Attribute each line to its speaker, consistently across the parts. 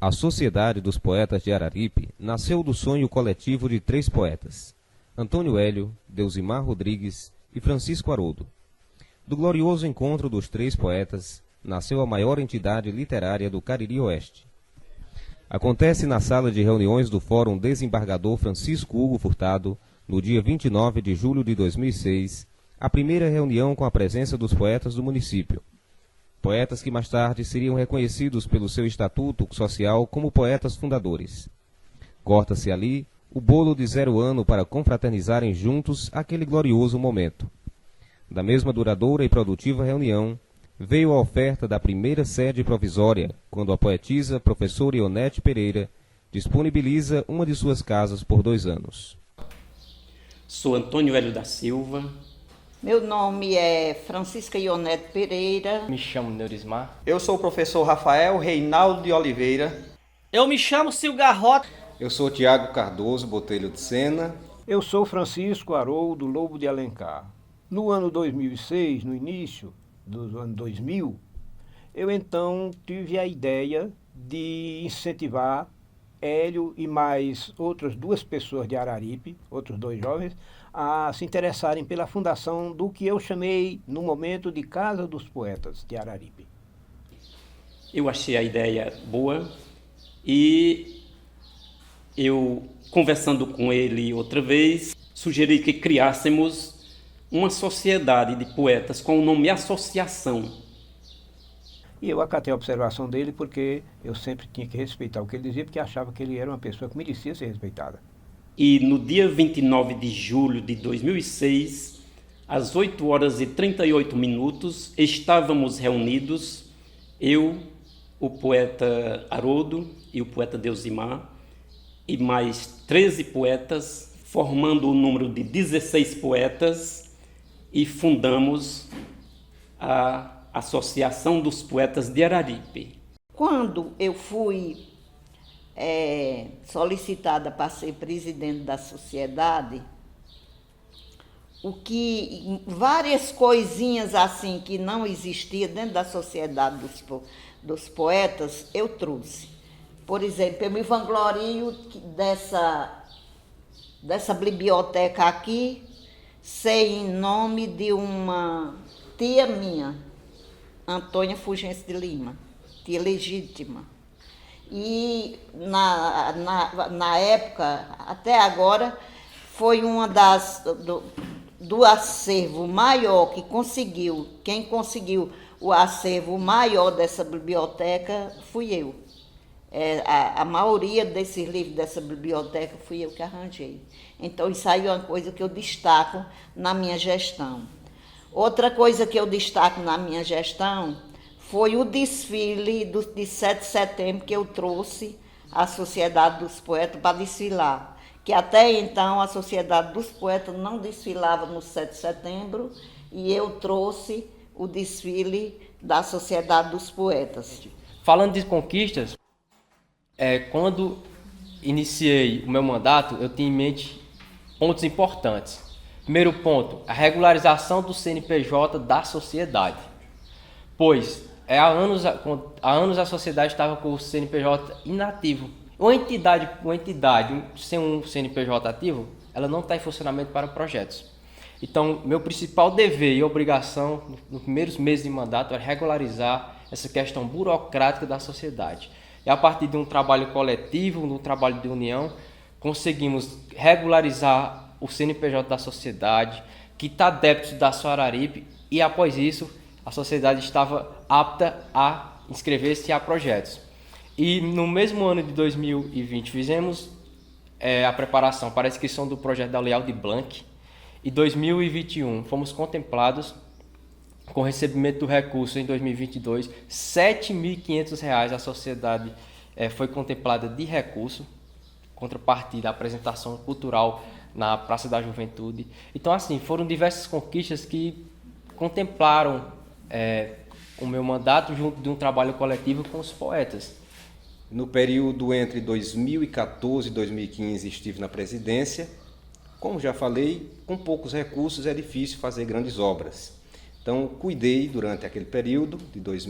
Speaker 1: A Sociedade dos Poetas de Araripe nasceu do sonho coletivo de 3 poetas, Antônio Hélio, Deusimar Rodrigues e Francisco Haroldo. Do glorioso encontro dos 3 poetas, nasceu a maior entidade literária do Cariri Oeste. Acontece na sala de reuniões do Fórum Desembargador Francisco Hugo Furtado, no dia 29 de julho de 2006, a primeira reunião com a presença dos poetas do município. Poetas que mais tarde seriam reconhecidos pelo seu estatuto social como poetas fundadores. Corta-se ali o bolo de 0 ano para confraternizarem juntos aquele glorioso momento. Da mesma duradoura e produtiva reunião, veio a oferta da primeira sede provisória, quando a poetisa professora Ionete Pereira disponibiliza uma de suas casas por 2 anos.
Speaker 2: Sou Antônio Hélio da Silva.
Speaker 3: Meu nome é Francisca Ionete Pereira.
Speaker 4: Me chamo Neurismar.
Speaker 5: Eu sou o professor Rafael Reinaldo de Oliveira.
Speaker 6: Eu me chamo Silgarrota.
Speaker 7: Eu sou Tiago Cardoso Botelho de Sena.
Speaker 8: Eu sou Francisco Haroldo Lobo de Alencar. No ano 2006, no início do ano 2000, eu então tive a ideia de incentivar Hélio e mais outras 2 pessoas de Araripe, outros 2 jovens, a se interessarem pela fundação do que eu chamei, no momento, de Casa dos Poetas de Araripe.
Speaker 2: Eu achei a ideia boa e eu, conversando com ele outra vez, sugeri que criássemos uma sociedade de poetas com o nome Associação.
Speaker 8: E eu acatei a observação dele porque eu sempre tinha que respeitar o que ele dizia, porque achava que ele era uma pessoa que merecia ser respeitada.
Speaker 2: E no dia 29 de julho de 2006, às 8h38, estávamos reunidos, eu, o poeta Haroldo e o poeta Deusimar, e mais 13 poetas, formando o número de 16 poetas, e fundamos a Associação dos Poetas de Araripe.
Speaker 3: Quando eu fui solicitada para ser presidente da sociedade, várias coisinhas assim que não existiam dentro da sociedade dos poetas, eu trouxe. Por exemplo, eu me vanglorio dessa biblioteca aqui, sei em nome de uma tia minha, Antônia Fulgêncio de Lima, tia legítima. E na época, até agora, foi uma do acervo maior quem conseguiu o acervo maior dessa biblioteca fui eu. A maioria desses livros dessa biblioteca fui eu que arranjei. Então, isso aí é uma coisa que eu destaco na minha gestão. Outra coisa que eu destaco na minha gestão foi o desfile de 7 de setembro que eu trouxe a Sociedade dos Poetas para desfilar. Que até então a Sociedade dos Poetas não desfilava no 7 de setembro e eu trouxe o desfile da Sociedade dos Poetas.
Speaker 4: Falando de conquistas, quando iniciei o meu mandato, eu tinha em mente pontos importantes. Primeiro ponto, a regularização do CNPJ da sociedade. Pois há anos a sociedade estava com o CNPJ inativo. Uma entidade sem um CNPJ ativo, ela não está em funcionamento para projetos. Então, meu principal dever e obrigação nos primeiros meses de mandato era regularizar essa questão burocrática da sociedade. E a partir de um trabalho coletivo, um trabalho de união, conseguimos regularizar o CNPJ da sociedade, quitar débitos da Araripe e, após isso, a sociedade estava apta a inscrever-se a projetos. E no mesmo ano de 2020 fizemos a preparação para a inscrição do projeto da Lei Aldir Blanc. E 2021 fomos contemplados com recebimento do recurso em 2022, R$ 7.500 a sociedade foi contemplada de recurso, contrapartida, apresentação cultural na Praça da Juventude. Então, assim, foram diversas conquistas que contemplaram o meu mandato junto de um trabalho coletivo com os poetas.
Speaker 7: No período entre 2014 e 2015 estive na presidência. Como já falei, com poucos recursos é difícil fazer grandes obras. Então, cuidei durante aquele período,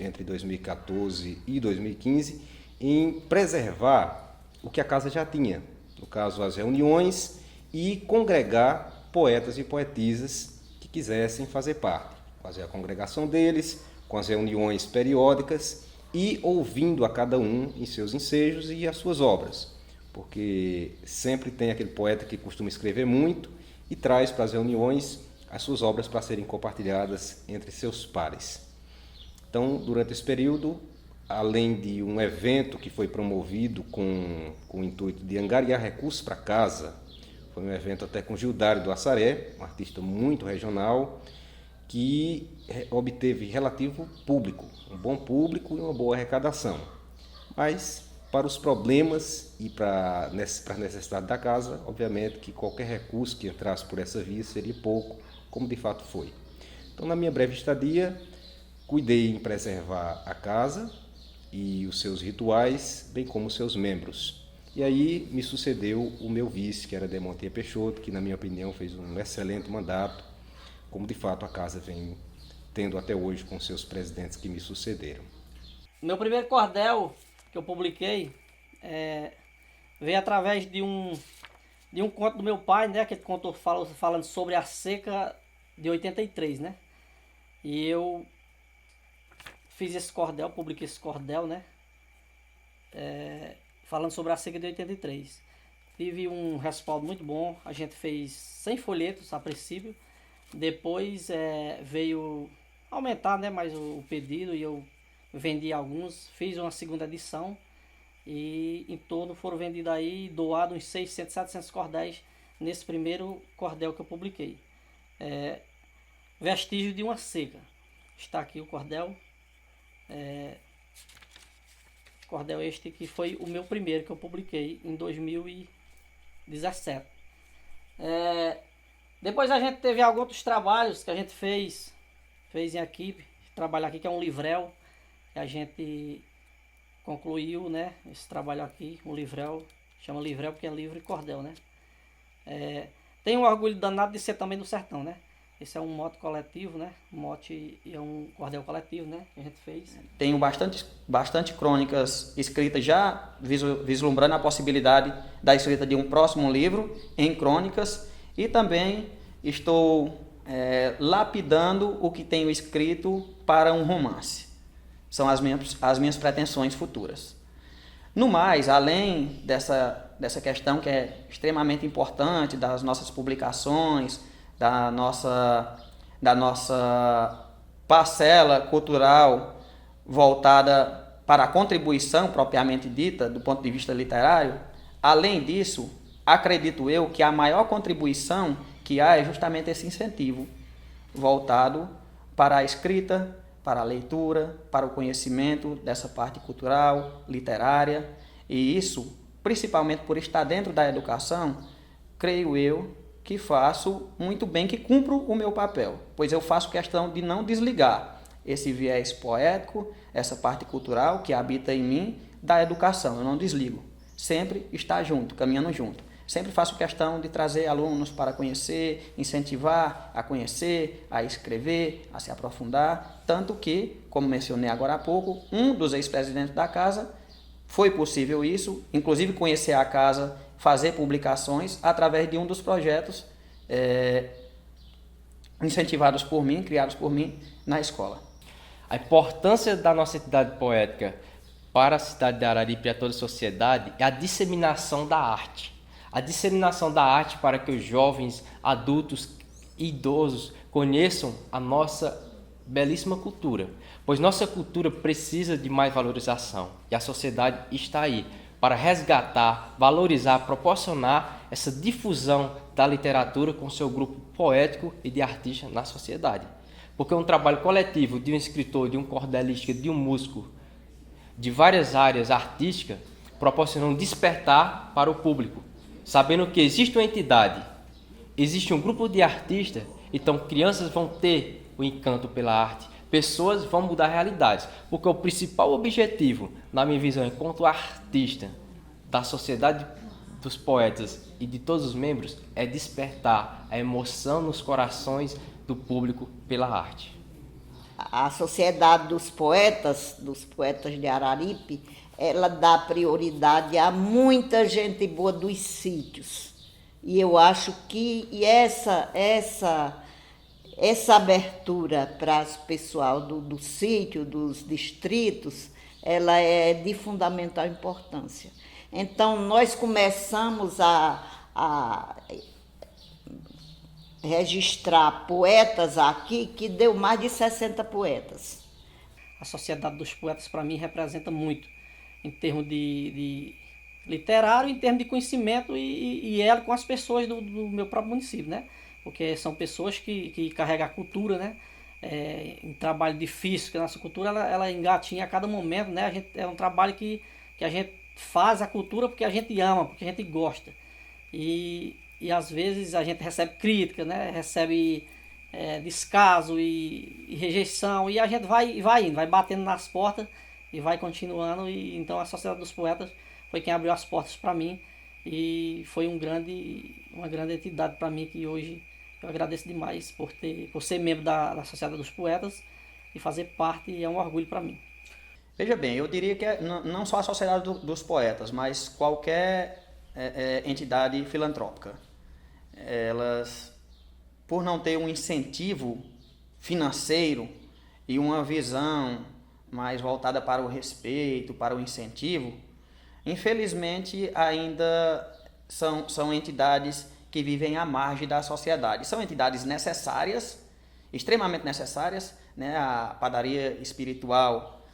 Speaker 7: entre 2014 e 2015, em preservar o que a casa já tinha, no caso as reuniões, e congregar poetas e poetisas que quisessem fazer parte, fazer a congregação deles, com as reuniões periódicas e ouvindo a cada um em seus ensejos e as suas obras, porque sempre tem aquele poeta que costuma escrever muito e traz para as reuniões as suas obras para serem compartilhadas entre seus pares. Então, durante esse período, além de um evento que foi promovido com o intuito de angariar recursos para casa, foi um evento até com Gildário do Assaré, um artista muito regional, que obteve relativo público, um bom público e uma boa arrecadação. Mas, para os problemas e para a necessidade da casa, obviamente que qualquer recurso que entrasse por essa via seria pouco, como de fato foi. Então, na minha breve estadia, cuidei em preservar a casa e os seus rituais, bem como os seus membros. E aí me sucedeu o meu vice, que era Demontier Peixoto, que, na minha opinião, fez um excelente mandato, como de fato a casa vem tendo até hoje com seus presidentes que me sucederam.
Speaker 6: Meu primeiro cordel que eu publiquei veio através de um conto do meu pai, né? Que ele contou falando sobre a seca de 83, né? E eu fiz esse cordel, publiquei esse cordel, né? Falando sobre a seca de 83. Tive um respaldo muito bom, a gente fez 100 folhetos a princípio. Depois veio aumentar, né, mais o pedido e eu vendi alguns, fiz uma segunda edição e em torno foram vendidos aí, doados uns 600, 700 cordéis nesse primeiro cordel que eu publiquei. Vestígio de uma seca. Está aqui o cordel. Cordel este que foi o meu primeiro que eu publiquei em 2017. Depois a gente teve alguns outros trabalhos que a gente fez em equipe. Trabalho aqui que é um livrel, que a gente concluiu, né? Esse trabalho aqui, um livrel, chama livrel porque é livro e cordel, né? Tenho um orgulho danado de ser também do sertão, né? Esse é um mote coletivo, né? Mote é um cordel coletivo, né? Que a gente fez.
Speaker 5: Tenho bastante crônicas escritas já, vislumbrando a possibilidade da escrita de um próximo livro em crônicas. E também estou lapidando o que tenho escrito para um romance. São as minhas pretensões futuras. No mais, além dessa questão que é extremamente importante, das nossas publicações, da nossa parcela cultural voltada para a contribuição propriamente dita, do ponto de vista literário, além disso, acredito eu que a maior contribuição que há é justamente esse incentivo voltado para a escrita, para a leitura, para o conhecimento dessa parte cultural, literária, e isso, principalmente por estar dentro da educação, creio eu que faço muito bem, que cumpro o meu papel, pois eu faço questão de não desligar esse viés poético, essa parte cultural que habita em mim da educação, eu não desligo, sempre está junto, caminhando junto. Sempre faço questão de trazer alunos para conhecer, incentivar a conhecer, a escrever, a se aprofundar, tanto que, como mencionei agora há pouco, um dos ex-presidentes da casa, foi possível isso, inclusive conhecer a casa, fazer publicações através de um dos projetos incentivados por mim, criados por mim na escola.
Speaker 4: A importância da nossa entidade poética para a cidade de Araripe e a toda a sociedade é a disseminação da arte. A disseminação da arte para que os jovens, adultos e idosos conheçam a nossa belíssima cultura, pois nossa cultura precisa de mais valorização e a sociedade está aí para resgatar, valorizar, proporcionar essa difusão da literatura com seu grupo poético e de artistas na sociedade. Porque um trabalho coletivo de um escritor, de um cordelista, de um músico, de várias áreas artísticas, proporciona um despertar para o público, sabendo que existe uma entidade, existe um grupo de artistas, então crianças vão ter o encanto pela arte, pessoas vão mudar realidades, porque o principal objetivo, na minha visão, enquanto artista da sociedade dos poetas e de todos os membros, é despertar a emoção nos corações do público pela arte.
Speaker 3: a Sociedade dos Poetas de Araripe, ela dá prioridade a muita gente boa dos sítios. E eu acho que essa abertura para o pessoal do sítio, dos distritos, ela é de fundamental importância. Então, nós começamos a registrar poetas aqui, que deu mais de 60 poetas.
Speaker 6: A Sociedade dos Poetas, para mim, representa muito, em termos de literário, em termos de conhecimento e ela com as pessoas do meu próprio município, né? Porque são pessoas que carregam a cultura, né? Um trabalho difícil, que a nossa cultura ela engatinha a cada momento, né? É um trabalho que a gente faz a cultura porque a gente ama, porque a gente gosta. E às vezes a gente recebe crítica, né? Recebe descaso e rejeição, e a gente vai indo, vai batendo nas portas e vai continuando. E então a Sociedade dos Poetas foi quem abriu as portas para mim, e foi uma grande entidade para mim, que hoje eu agradeço demais por ser membro da Sociedade dos Poetas e fazer parte, e é um orgulho para mim.
Speaker 5: Veja bem, eu diria que não só a Sociedade dos Poetas, mas qualquer entidade filantrópica, elas, por não ter um incentivo financeiro e uma visão mais voltada para o respeito, para o incentivo, infelizmente ainda são entidades que vivem à margem da sociedade. São entidades necessárias, extremamente necessárias, né? A padaria espiritual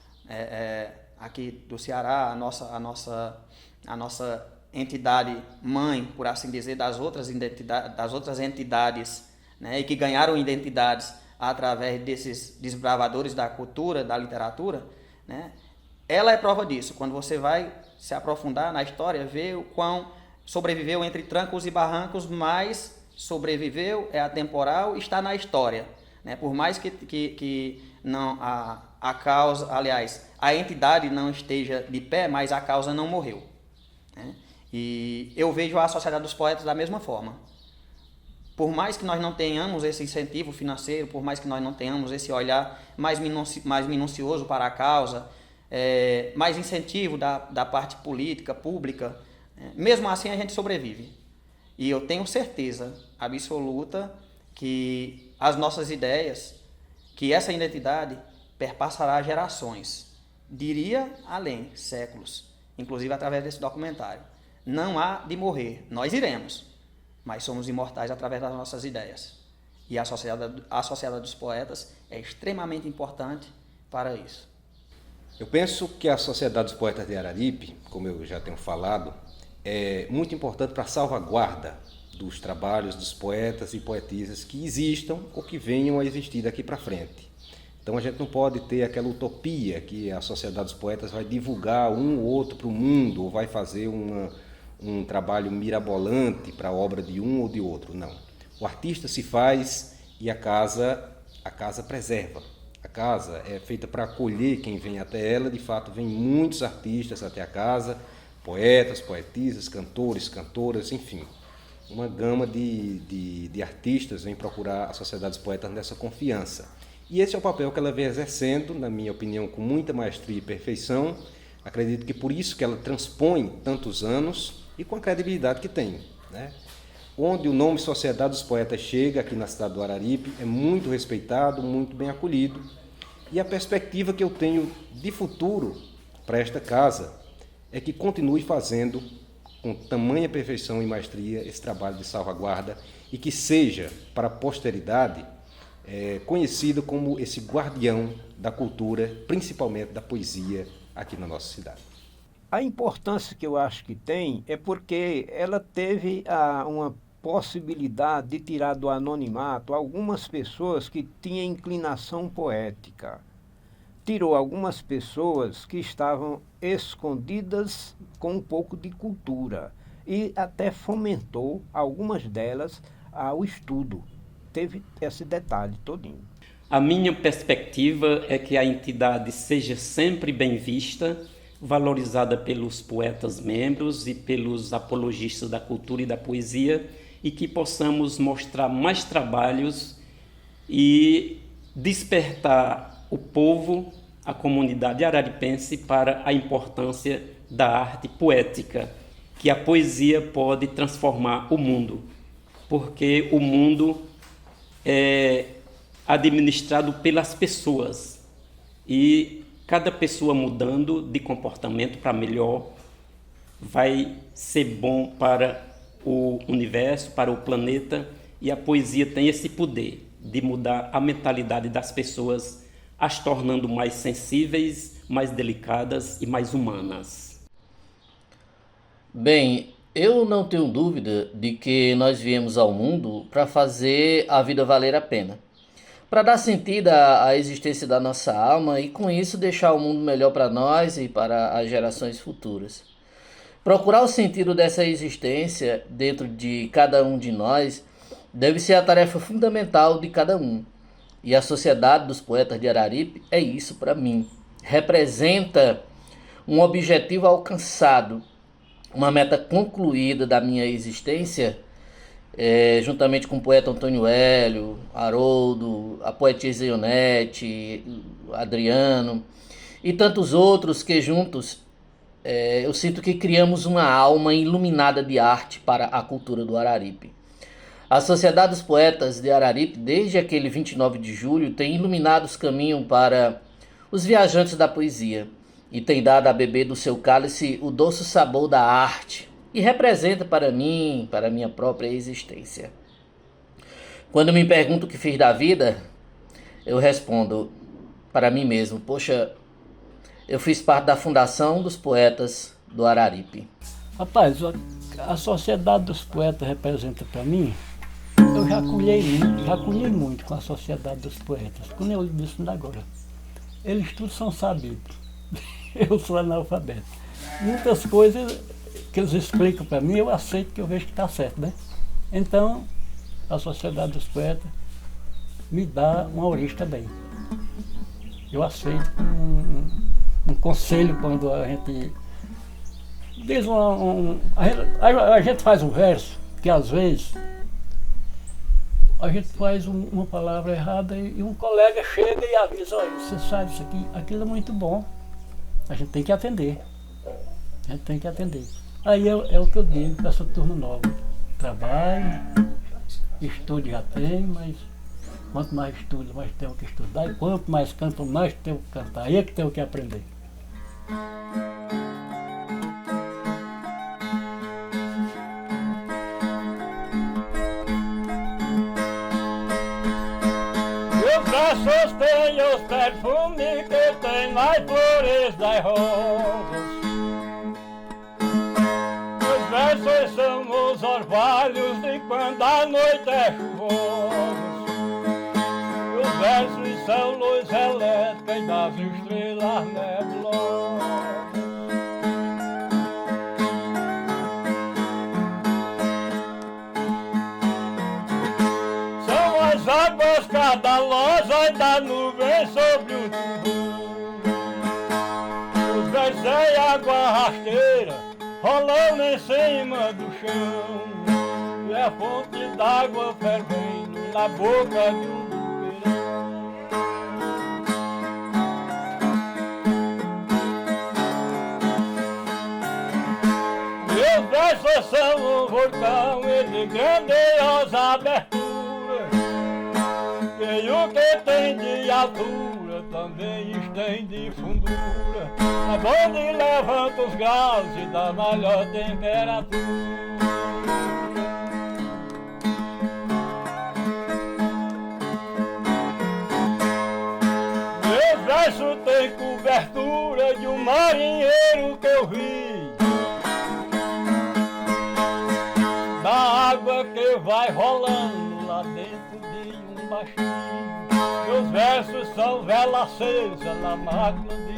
Speaker 5: aqui do Ceará, a nossa entidade mãe, por assim dizer, das outras entidades, né? E que ganharam identidades através desses desbravadores da cultura, da literatura, né? Ela é prova disso. Quando você vai se aprofundar na história, vê o quão sobreviveu entre trancos e barrancos, mas sobreviveu, é atemporal, está na história, né? Por mais que não a causa, aliás, a entidade não esteja de pé, mas a causa não morreu, né? E eu vejo a Sociedade dos Poetas da mesma forma. Por mais que nós não tenhamos esse incentivo financeiro, por mais que nós não tenhamos esse olhar mais minucioso para a causa, mais incentivo da parte política, pública, mesmo assim a gente sobrevive. E eu tenho certeza absoluta que as nossas ideias, que essa identidade perpassará gerações, diria além, séculos, inclusive através desse documentário. Não há de morrer, nós iremos, mas somos imortais através das nossas ideias. E a Sociedade dos Poetas é extremamente importante para isso.
Speaker 7: Eu penso que a Sociedade dos Poetas de Araripe, como eu já tenho falado, é muito importante para a salvaguarda dos trabalhos dos poetas e poetisas que existam ou que venham a existir daqui para frente. Então a gente não pode ter aquela utopia que a Sociedade dos Poetas vai divulgar um ou outro para o mundo, ou vai fazer um trabalho mirabolante para a obra de um ou de outro. Não. O artista se faz e a casa preserva. A casa é feita para acolher quem vem até ela. De fato, vem muitos artistas até a casa, poetas, poetisas, cantores, cantoras, enfim. Uma gama de artistas vem procurar a Sociedade dos Poetas nessa confiança. E esse é o papel que ela vem exercendo, na minha opinião, com muita maestria e perfeição. Acredito que por isso que ela transpõe tantos anos e com a credibilidade que tem, né? Onde o nome Sociedade dos Poetas chega, aqui na cidade do Araripe, é muito respeitado, muito bem acolhido. E a perspectiva que eu tenho de futuro para esta casa é que continue fazendo com tamanha perfeição e maestria esse trabalho de salvaguarda e que seja, para a posteridade, conhecido como esse guardião da cultura, principalmente da poesia, aqui na nossa cidade.
Speaker 8: A importância que eu acho que tem é porque ela teve uma possibilidade de tirar do anonimato algumas pessoas que tinham inclinação poética. Tirou algumas pessoas que estavam escondidas com um pouco de cultura e até fomentou algumas delas ao estudo. Teve esse detalhe todinho.
Speaker 2: A minha perspectiva é que a entidade seja sempre bem vista, valorizada pelos poetas membros e pelos apologistas da cultura e da poesia, e que possamos mostrar mais trabalhos e despertar o povo, a comunidade araripense, para a importância da arte poética, que a poesia pode transformar o mundo, porque o mundo é administrado pelas pessoas e cada pessoa mudando de comportamento para melhor vai ser bom para o universo, para o planeta, e a poesia tem esse poder de mudar a mentalidade das pessoas, as tornando mais sensíveis, mais delicadas e mais humanas.
Speaker 9: Bem, eu não tenho dúvida de que nós viemos ao mundo para fazer a vida valer a pena, para dar sentido à existência da nossa alma e com isso deixar o mundo melhor para nós e para as gerações futuras. Procurar o sentido dessa existência dentro de cada um de nós deve ser a tarefa fundamental de cada um. E a Sociedade dos Poetas de Araripe é isso para mim. Representa um objetivo alcançado, uma meta concluída da minha existência, juntamente com o poeta Antônio Hélio, Haroldo, a poetisa Ionete, Adriano e tantos outros que juntos eu sinto que criamos uma alma iluminada de arte para a cultura do Araripe. A Sociedade dos Poetas de Araripe, desde aquele 29 de julho, tem iluminado os caminhos para os viajantes da poesia e tem dado a beber do seu cálice o doce sabor da arte e representa para mim, para a minha própria existência. Quando me pergunto o que fiz da vida, eu respondo para mim mesmo: poxa, eu fiz parte da Fundação dos Poetas do Araripe.
Speaker 10: Rapaz, a Sociedade dos Poetas representa para mim, eu já colhei muito com a Sociedade dos Poetas, como eu disse ainda agora. Eles todos são sabidos, eu sou analfabeto. Muitas coisas que eles explicam para mim, eu aceito, que eu vejo que está certo, né? Então, a Sociedade dos Poetas me dá uma origem também. Eu aceito um conselho quando a gente diz a gente faz um verso que às vezes a gente faz uma palavra errada e um colega chega e avisa: olha, você sabe isso aqui, aquilo é muito bom, a gente tem que atender, Aí é o que eu digo para essa turma nova: trabalhe, estude já tem, mas quanto mais estudo, mais tenho que estudar, e quanto mais canto, mais tenho que cantar, aí é que tenho que aprender.
Speaker 11: Meus braços têm os perfumes que tem nas flores das rosas. Meus versos são os orvalhos de quando a noite é chuvosa. Meus versos são luz elétrica das estrelas nebulosas. São as águas caudalosas da nuvem sobre o tubo. Os versos é água rasteira rolando em cima do chão. E a fonte d'água fervendo na boca de um Meus versos são um vulcão e de grandiosa abertura. E o que tem de altura também tem de fundura. É onde levanta os graus e dá melhor temperatura. Meus versos têm cobertura de um marinheiro que eu vi. Da água que vai rolando lá dentro de um baixinho. Meus versos são vela acesa na máquina de